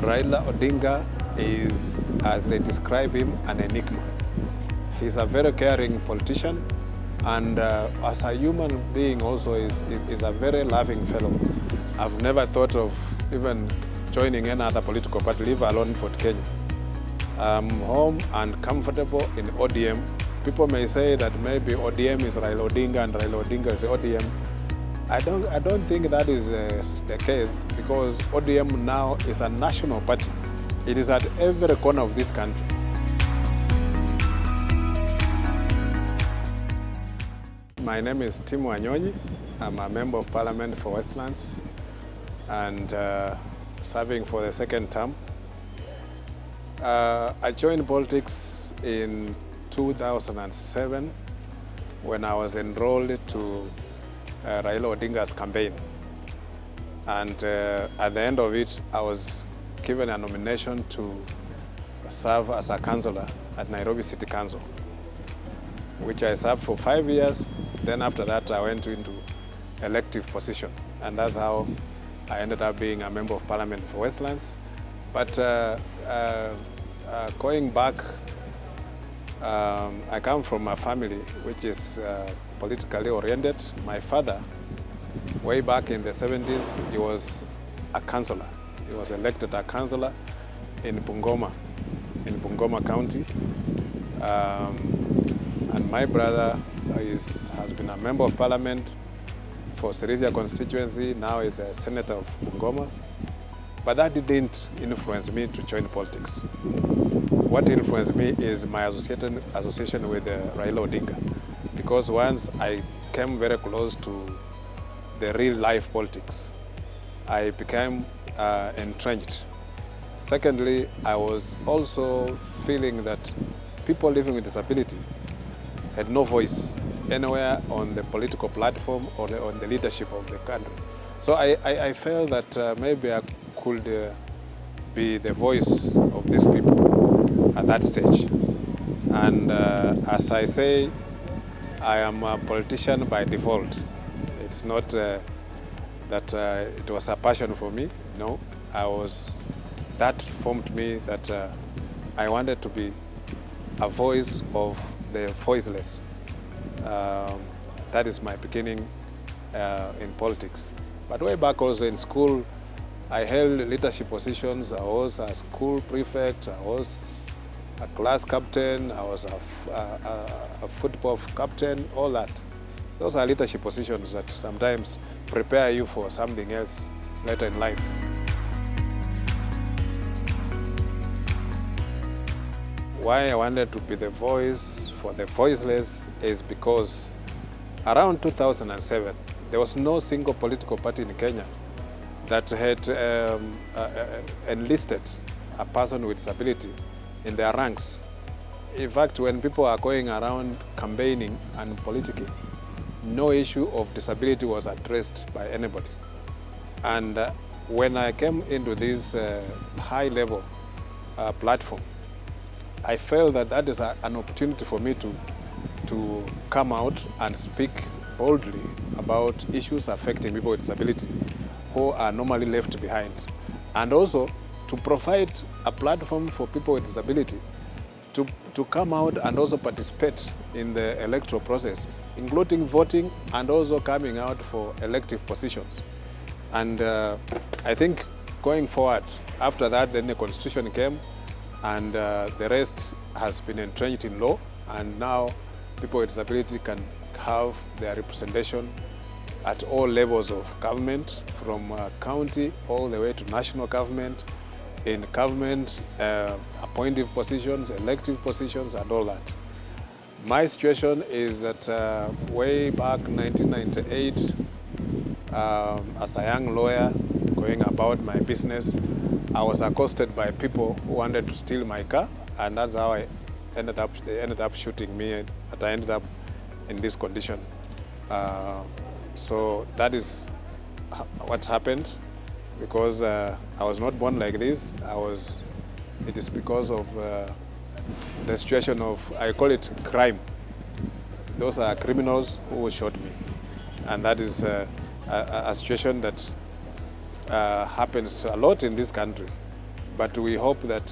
Raila Odinga is, as they describe him, an enigma. He's a very caring politician, and as a human being also is a very loving fellow. I've never thought of even joining any other political party, leave alone for Kenya. I'm home and comfortable in ODM. People may say that maybe ODM is Raila Odinga and Raila Odinga is ODM. I don't think that is the case, because ODM now is a national party. It is at every corner of this country. My name is Wanyonyi. I'm a member of Parliament for Westlands and serving for the second term. I joined politics in 2007 when I was enrolled to Raila Odinga's campaign. And at the end of it, I was given a nomination to serve as a councillor at Nairobi City Council, which I served for 5 years. Then after that, I went into elective position. And that's how I ended up being a member of Parliament for Westlands. But going back, I come from a family which is politically oriented. My father, way back in the 70s, he was a councillor. He was elected a councillor in Bungoma County. And my brother has been a member of Parliament for Sirisia constituency, now is a senator of Bungoma. But that didn't influence me to join politics. What influenced me is my association with Raila Odinga, because once I came very close to the real life politics, I became entrenched. Secondly, I was also feeling that people living with disability had no voice anywhere on the political platform or on the leadership of the country. So I felt that maybe I could be the voice of these people at that stage. And as I say, I am a politician by default. It's not that it was a passion for me. No, that formed me that I wanted to be a voice of the voiceless. That is my beginning in politics. But way back also in school, I held leadership positions. I was a school prefect, I was a class captain, I was a football captain, all that. Those are leadership positions that sometimes prepare you for something else later in life. Why I wanted to be the voice for the voiceless is because around 2007, there was no single political party in Kenya that had enlisted a person with disability in their ranks. In fact, when people are going around campaigning and politicking, no issue of disability was addressed by anybody. And when I came into this high-level platform, I felt that that is an opportunity for me to come out and speak boldly about issues affecting people with disability who are normally left behind, and also to provide a platform for people with disability to come out and also participate in the electoral process, including voting and also coming out for elective positions. And I think going forward, after that, then the Constitution came, and the rest has been entrenched in law, and now people with disability can have their representation at all levels of government, from county all the way to national government, in government, appointive positions, elective positions, and all that. My situation is that way back 1998, as a young lawyer going about my business, I was accosted by people who wanted to steal my car, and that's how they ended up shooting me, and I ended up in this condition. So that is what happened, because I was not born like this. It is because of the situation of, I call it crime. Those are criminals who shot me. And that is a situation that happens a lot in this country. But we hope that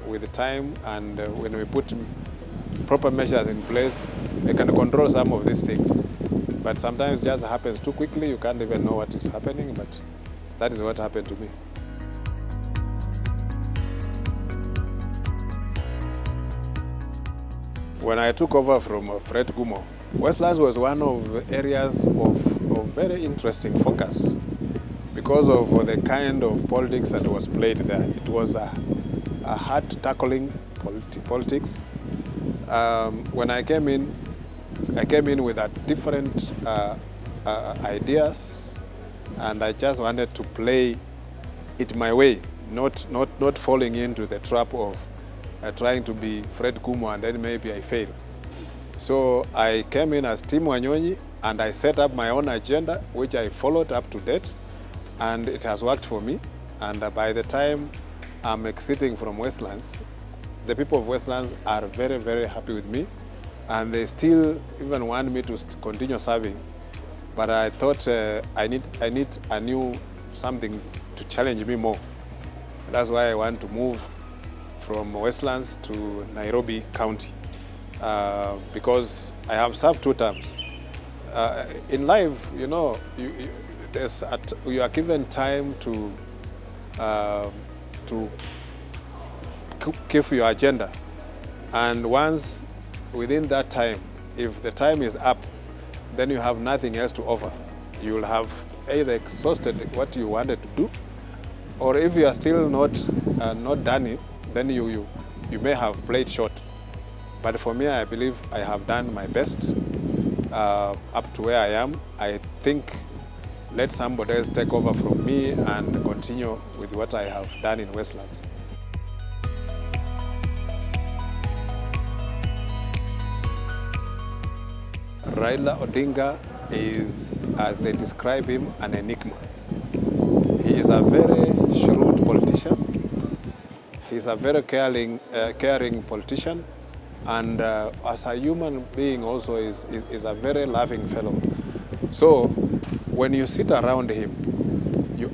with the time and when we put proper measures in place, we can control some of these things. But sometimes it just happens too quickly, you can't even know what is happening, but that is what happened to me. When I took over from Fred Gumo, Westlands was one of the areas of very interesting focus because of the kind of politics that was played there. It was a hard-tackling politics. When I came in with a different ideas, and I just wanted to play it my way, not falling into the trap of trying to be Fred Gumo and then maybe I fail. So I came in as Team Wanyonyi and I set up my own agenda, which I followed up to date, and it has worked for me. And by the time I'm exiting from Westlands, the people of Westlands are very, very happy with me, and they still even want me to continue serving. But I thought I need a new something to challenge me more. That's why I want to move from Westlands to Nairobi County, because I have served 2 terms. In life, you know, you are given time to keep your agenda, and once within that time, if the time is up, then you have nothing else to offer. You will have either exhausted what you wanted to do, or if you are still not done it, then you may have played short. But for me, I believe I have done my best up to where I am. I think let somebody else take over from me and continue with what I have done in Westlands. Raila Odinga is, as they describe him, an enigma. He is a very shrewd politician. He's a very caring politician, and as a human being also is a very loving fellow. So when you sit around him, you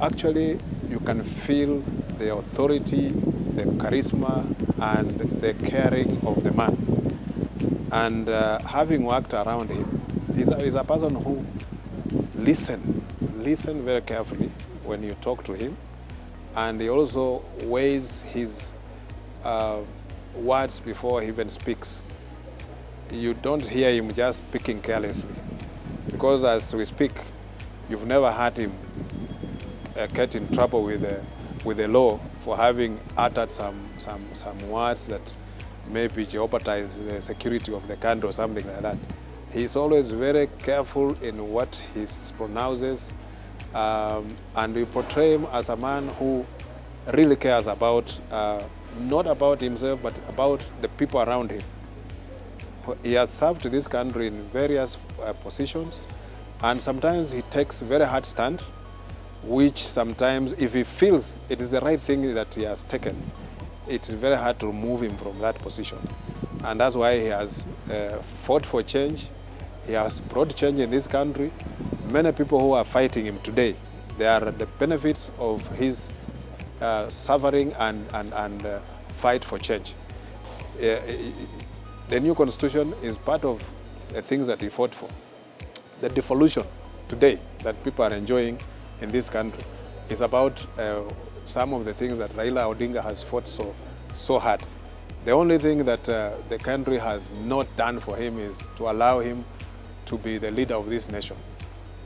can feel the authority, the charisma, and the caring of the man. And having worked around him, he's a person who listen very carefully when you talk to him, and he also weighs his words before he even speaks. You don't hear him just speaking carelessly, because as we speak, you've never heard him get in trouble with the law for having uttered some words that maybe jeopardize the security of the country or something like that. He's always very careful in what he pronounces, and we portray him as a man who really cares about, not about himself, but about the people around him. He has served this country in various positions, and sometimes he takes very hard stand, which sometimes, if he feels it is the right thing that he has taken, it's very hard to remove him from that position. And that's why he has fought for change. He has brought change in this country. Many people who are fighting him today, they are the benefits of his suffering and fight for change. The new constitution is part of the things that he fought for. The devolution today that people are enjoying in this country is about some of the things that Raila Odinga has fought so hard. The only thing that the country has not done for him is to allow him to be the leader of this nation,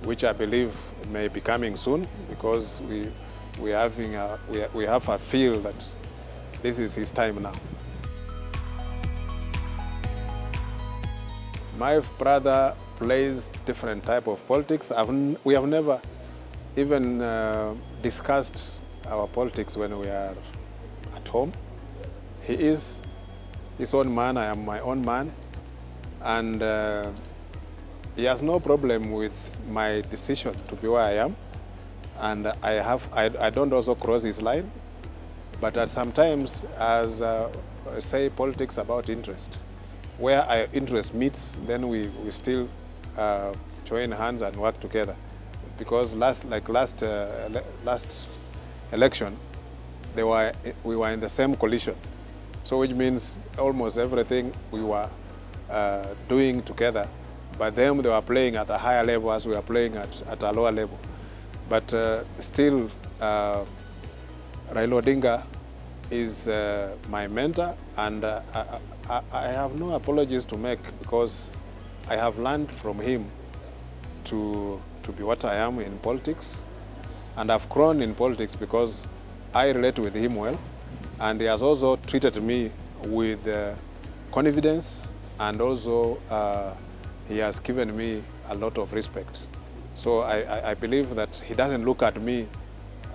which I believe may be coming soon, because we have a feel that this is his time now. My brother plays different type of politics. We have never even discussed our politics when we are at home. He is his own man, I am my own man, and he has no problem with my decision to be where I am, and I don't also cross his line, but sometimes, as say, politics about interest. Where our interest meets, then we still join hands and work together. Because last election, we were in the same coalition. So which means almost everything we were doing together, but them they were playing at a higher level as we are playing at a lower level. But still, Raila Odinga is my mentor, and I have no apologies to make because I have learned from him to be what I am in politics, and I've grown in politics because I relate with him well, and he has also treated me with confidence, and also he has given me a lot of respect. So I believe that he doesn't look at me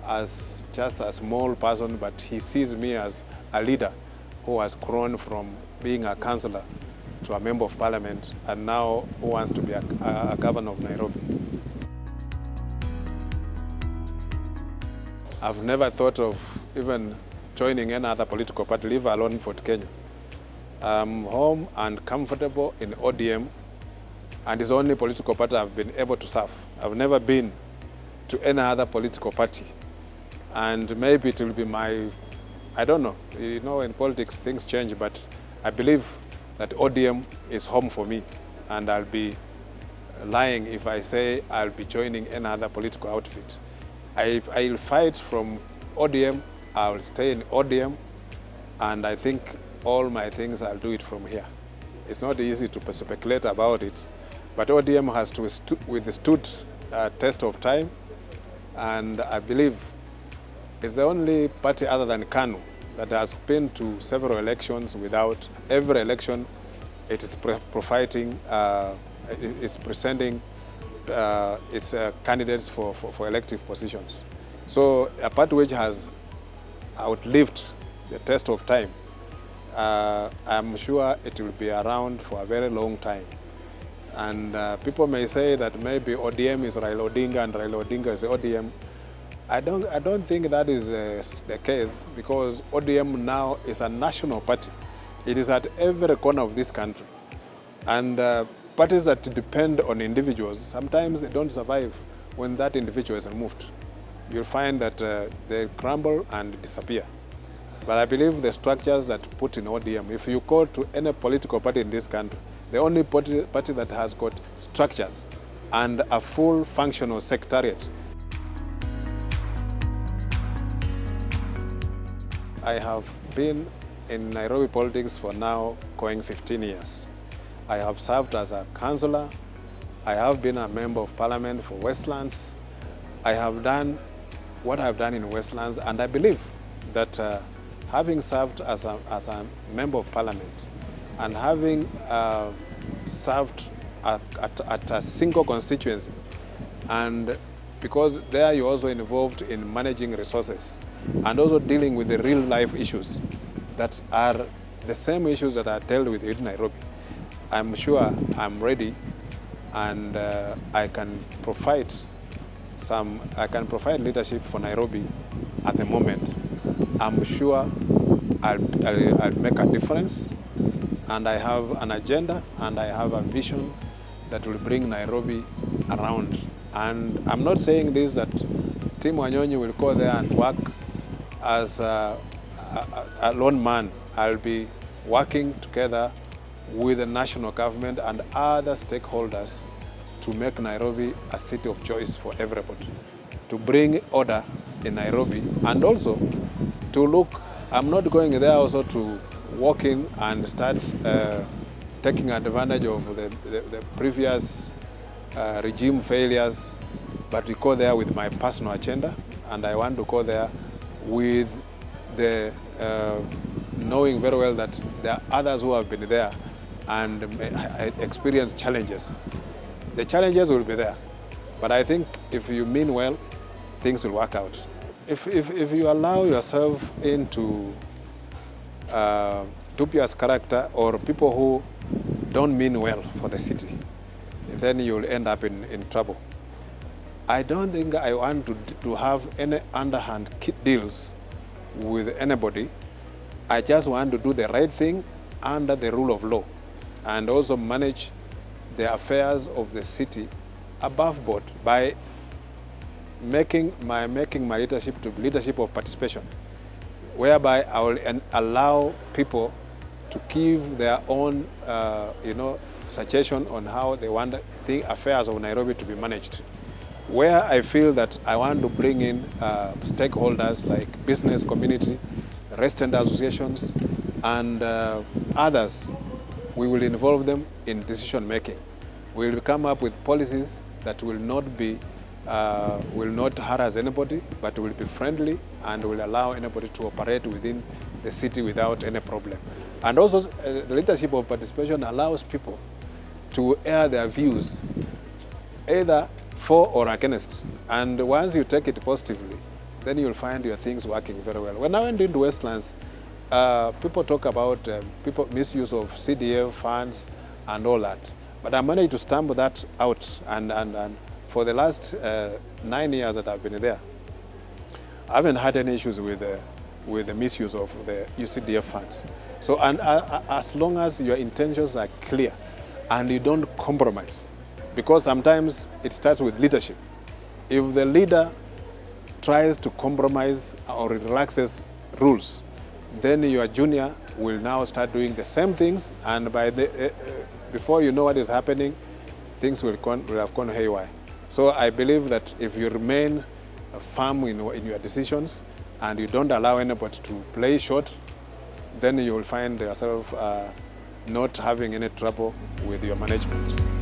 as just a small person, but he sees me as a leader who has grown from being a councillor to a member of parliament, and now who wants to be a governor of Nairobi. I've never thought of even joining any other political party, leave alone Fort Kenya. I'm home and comfortable in ODM, and it's the only political party I've been able to serve. I've never been to any other political party. And maybe it will be I don't know, you know, in politics things change, but I believe that ODM is home for me, and I'll be lying if I say I'll be joining any other political outfit. I'll fight from ODM, I'll stay in ODM, and I think all my things I'll do it from here. It's not easy to speculate about it, but ODM has withstood a test of time, and I believe it's the only party other than KANU that has been to several elections without every election it is presenting its candidates for elective positions. So a party which has outlived the test of time, I'm sure it will be around for a very long time. And people may say that maybe ODM is Raila Odinga and Raila Odinga is ODM. I don't think that is the case, because ODM now is a national party. It is at every corner of this country. And parties that depend on individuals, sometimes they don't survive when that individual is removed. You'll find that they crumble and disappear. But I believe the structures that put in ODM, if you go to any political party in this country, the only party that has got structures and a full functional secretariat. I have been in Nairobi politics for now going 15 years. I have served as a councillor. I have been a member of parliament for Westlands. I have done what I've done in Westlands, and I believe that having served as a member of parliament and having served at a single constituency, and because there you're also involved in managing resources and also dealing with the real life issues that are the same issues that are dealt with in Nairobi, I'm sure I'm ready, and I can provide leadership for Nairobi at the moment. I'm sure I'll make a difference, and I have an agenda and I have a vision that will bring Nairobi around. And I'm not saying this that Team Wanyonyi will go there and work as a lone man. I'll be working together with the national government and other stakeholders to make Nairobi a city of choice for everybody, to bring order in Nairobi, and also to look, I'm not going there also to walk in and start taking advantage of the previous regime failures, but we go there with my personal agenda, and I want to go there with the knowing very well that there are others who have been there and experienced challenges. The challenges will be there, but I think if you mean well, things will work out. If you allow yourself into dubious character or people who don't mean well for the city, then you'll end up in trouble. I don't think I want to have any underhand deals with anybody. I just want to do the right thing under the rule of law, and also manage the affairs of the city above board by making my leadership to be leadership of participation. whereby I will allow people to give their own, suggestion on how they want the affairs of Nairobi to be managed. Where I feel that I want to bring in stakeholders like business community, resident associations, and others, we will involve them in decision making. We will come up with policies that will not harass anybody, but will be friendly and will allow anybody to operate within the city without any problem. And also, the leadership of participation allows people to air their views, either for or against. And once you take it positively, then you'll find your things working very well. When I went into Westlands, people talk about misuse of CDF funds and all that. But I managed to stamp that out, and for the last 9 years that I've been there, I haven't had any issues with the misuse of the UCDF funds. So, as long as your intentions are clear and you don't compromise, because sometimes it starts with leadership. If the leader tries to compromise or relaxes rules, then your junior will now start doing the same things, and before you know what is happening, things will have gone haywire. So I believe that if you remain firm in your decisions and you don't allow anybody to play short, then you will find yourself not having any trouble with your management.